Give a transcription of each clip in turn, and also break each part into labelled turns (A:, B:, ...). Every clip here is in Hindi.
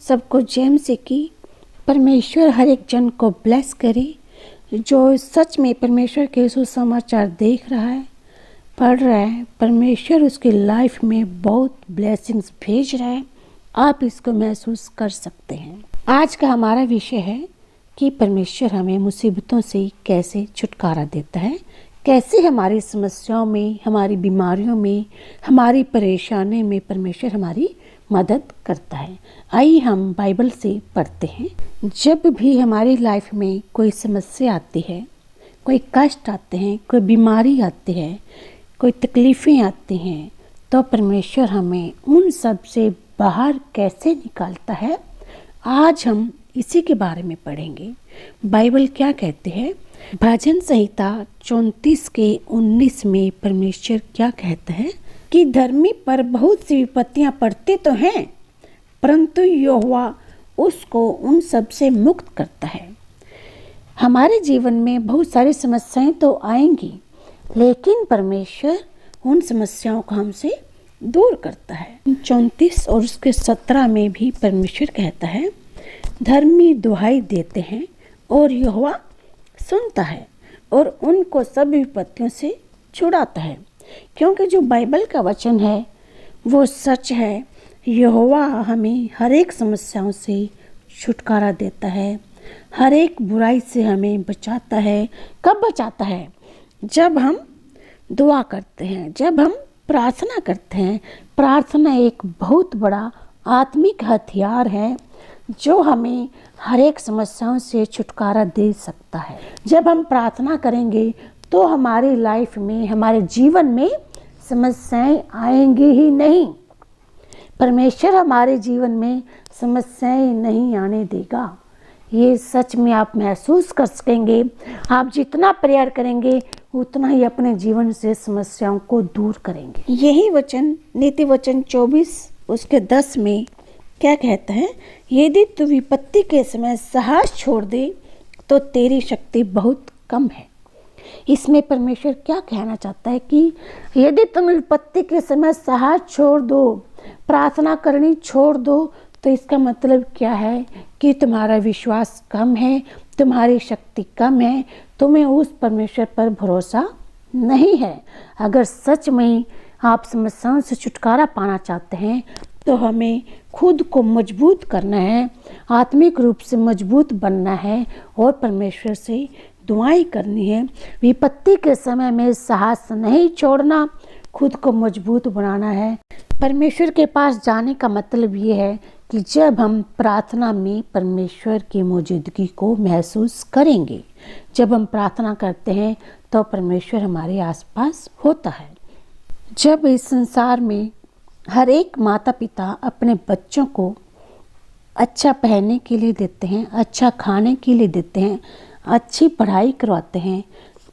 A: सबको जय मसीह की। परमेश्वर हर एक जन को ब्लेस करे जो सच में परमेश्वर के सुसमाचार देख रहा है, पढ़ रहा है। परमेश्वर उसकी लाइफ में बहुत ब्लेसिंग्स भेज रहा है, आप इसको महसूस कर सकते हैं। आज का हमारा विषय है कि परमेश्वर हमें मुसीबतों से कैसे छुटकारा देता है, कैसे हमारी समस्याओं में, हमारी बीमारियों में, हमारी परेशानी में परमेश्वर हमारी मदद करता है। आइए हम बाइबल से पढ़ते हैं। जब भी हमारी लाइफ में कोई समस्या आती है, कोई कष्ट आते हैं, कोई बीमारी आती है, कोई तकलीफ़ें आती हैं, तो परमेश्वर हमें उन सब से बाहर कैसे निकालता है, आज हम इसी के बारे में पढ़ेंगे। बाइबल क्या कहते हैं? भजन संहिता 34 के 19 में परमेश्वर क्या कहता है कि धर्मी पर बहुत सी विपत्तियां पड़ती तो हैं, परंतु यहोवा उसको उन सब से मुक्त करता है। हमारे जीवन में बहुत सारी समस्याएं तो आएंगी, लेकिन परमेश्वर उन समस्याओं को हमसे दूर करता है। 34 और उसके 17 में भी परमेश्वर कहता है, धर्मी दुहाई देते हैं और यहोवा सुनता है और उनको सब विपत्तियों से छुड़ाता है। क्योंकि जो बाइबल का वचन है वो सच है। यहोवा हमें हर एक समस्याओं से छुटकारा देता है, हर एक बुराई से हमें बचाता है। कब बचाता है? जब हम दुआ करते हैं, जब हम प्रार्थना करते हैं। प्रार्थना एक बहुत बड़ा आत्मिक हथियार है जो हमें हर एक समस्याओं से छुटकारा दे सकता है। जब हम प्रार्थना करेंगे तो हमारी लाइफ में, हमारे जीवन में समस्याएं आएंगी ही नहीं। परमेश्वर हमारे जीवन में समस्याएं नहीं आने देगा। ये सच में आप महसूस कर सकेंगे। आप जितना प्रेयर करेंगे उतना ही अपने जीवन से समस्याओं को दूर करेंगे। यही वचन नीति वचन 24 उसके 10 में क्या कहता है? यदि तू विपत्ति के समय साहस छोड़ दे तो तेरी शक्ति बहुत कम है। इसमें परमेश्वर क्या कहना चाहता है कि यदि तुम विपत्ति के समय साहस छोड़ दो, प्रार्थना करनी छोड़ दो, तो इसका मतलब क्या है कि तुम्हारा विश्वास कम है, तुम्हारी शक्ति कम है, तुम्हें उस परमेश्वर पर भरोसा नहीं है। अगर सच में आप समस्याओं से छुटकारा पाना चाहते हैं तो हमें खुद को मजबूत करना है, आत्मिक रूप से मजबूत बनना है और परमेश्वर से दुआएं करनी है। विपत्ति के समय में साहस नहीं छोड़ना, खुद को मजबूत बनाना है। परमेश्वर के पास जाने का मतलब ये है कि जब हम प्रार्थना में परमेश्वर की मौजूदगी को महसूस करेंगे, जब हम प्रार्थना करते हैं तो परमेश्वर हमारे आसपास होता है। जब इस संसार में हर एक माता पिता अपने बच्चों को अच्छा पहनने के लिए देते हैं, अच्छा खाने के लिए देते हैं, अच्छी पढ़ाई करवाते हैं,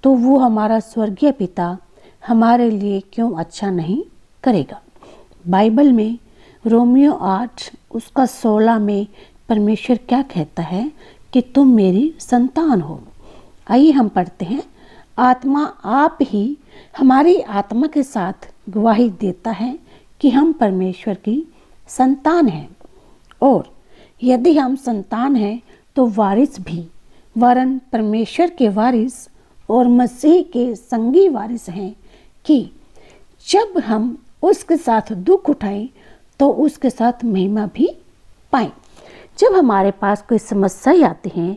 A: तो वो हमारा स्वर्गीय पिता हमारे लिए क्यों अच्छा नहीं करेगा? बाइबल में रोमियो 8 उसका 16 में परमेश्वर क्या कहता है कि तुम मेरी संतान हो। आइए हम पढ़ते हैं। आत्मा आप ही हमारी आत्मा के साथ गवाही देता है कि हम परमेश्वर की संतान हैं, और यदि हम संतान हैं तो वारिस भी, वरन परमेश्वर के वारिस और मसीह के संगी वारिस हैं, कि जब हम उसके साथ दुख उठाएं तो उसके साथ महिमा भी पाएं। जब हमारे पास कोई समस्या आती है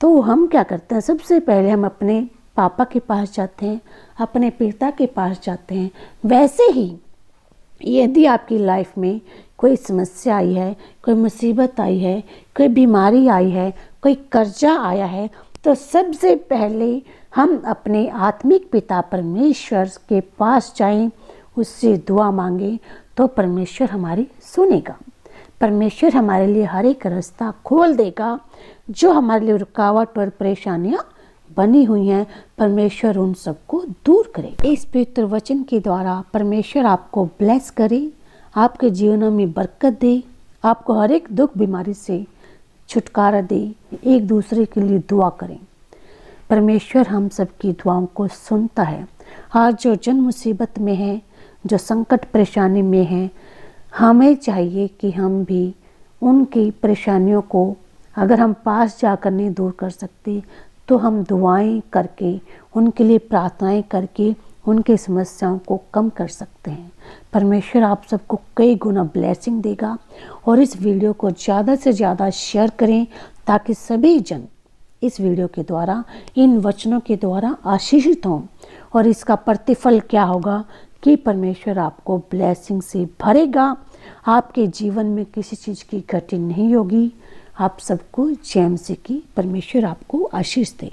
A: तो हम क्या करते हैं? सबसे पहले हम अपने पापा के पास जाते हैं, अपने पिता के पास जाते हैं। वैसे ही यदि आपकी लाइफ में कोई समस्या आई है, कोई मुसीबत आई है, कोई बीमारी आई है, कोई कर्जा आया है, तो सबसे पहले हम अपने आत्मिक पिता परमेश्वर के पास जाएं, उससे दुआ मांगें, तो परमेश्वर हमारी सुनेगा। परमेश्वर हमारे लिए हर एक रास्ता खोल देगा। जो हमारे लिए रुकावट और परेशानियां बनी हुई हैं, परमेश्वर उन सबको दूर करे। इस पवित्र वचन के द्वारा परमेश्वर आपको ब्लेस करे, आपके जीवनों में बरकत दे, आपको हर एक दुख बीमारी से छुटकारा दे। एक दूसरे के लिए दुआ करें। परमेश्वर हम सबकी दुआओं को सुनता है। आज जो जन मुसीबत में है, जो संकट परेशानी में है, हमें चाहिए कि हम भी उनकी परेशानियों को अगर हम पास जाकर नहीं दूर कर सकते तो हम दुआएं करके, उनके लिए प्रार्थनाएं करके उनकी समस्याओं को कम कर सकते हैं। परमेश्वर आप सबको कई गुना ब्लेसिंग देगा। और इस वीडियो को ज़्यादा से ज़्यादा शेयर करें ताकि सभी जन इस वीडियो के द्वारा, इन वचनों के द्वारा आशीषित हों। और इसका प्रतिफल क्या होगा कि परमेश्वर आपको ब्लेसिंग से भरेगा। आपके जीवन में किसी चीज़ की घटी नहीं होगी। आप सबको जय मसीह की। परमेश्वर आपको आशीष दे।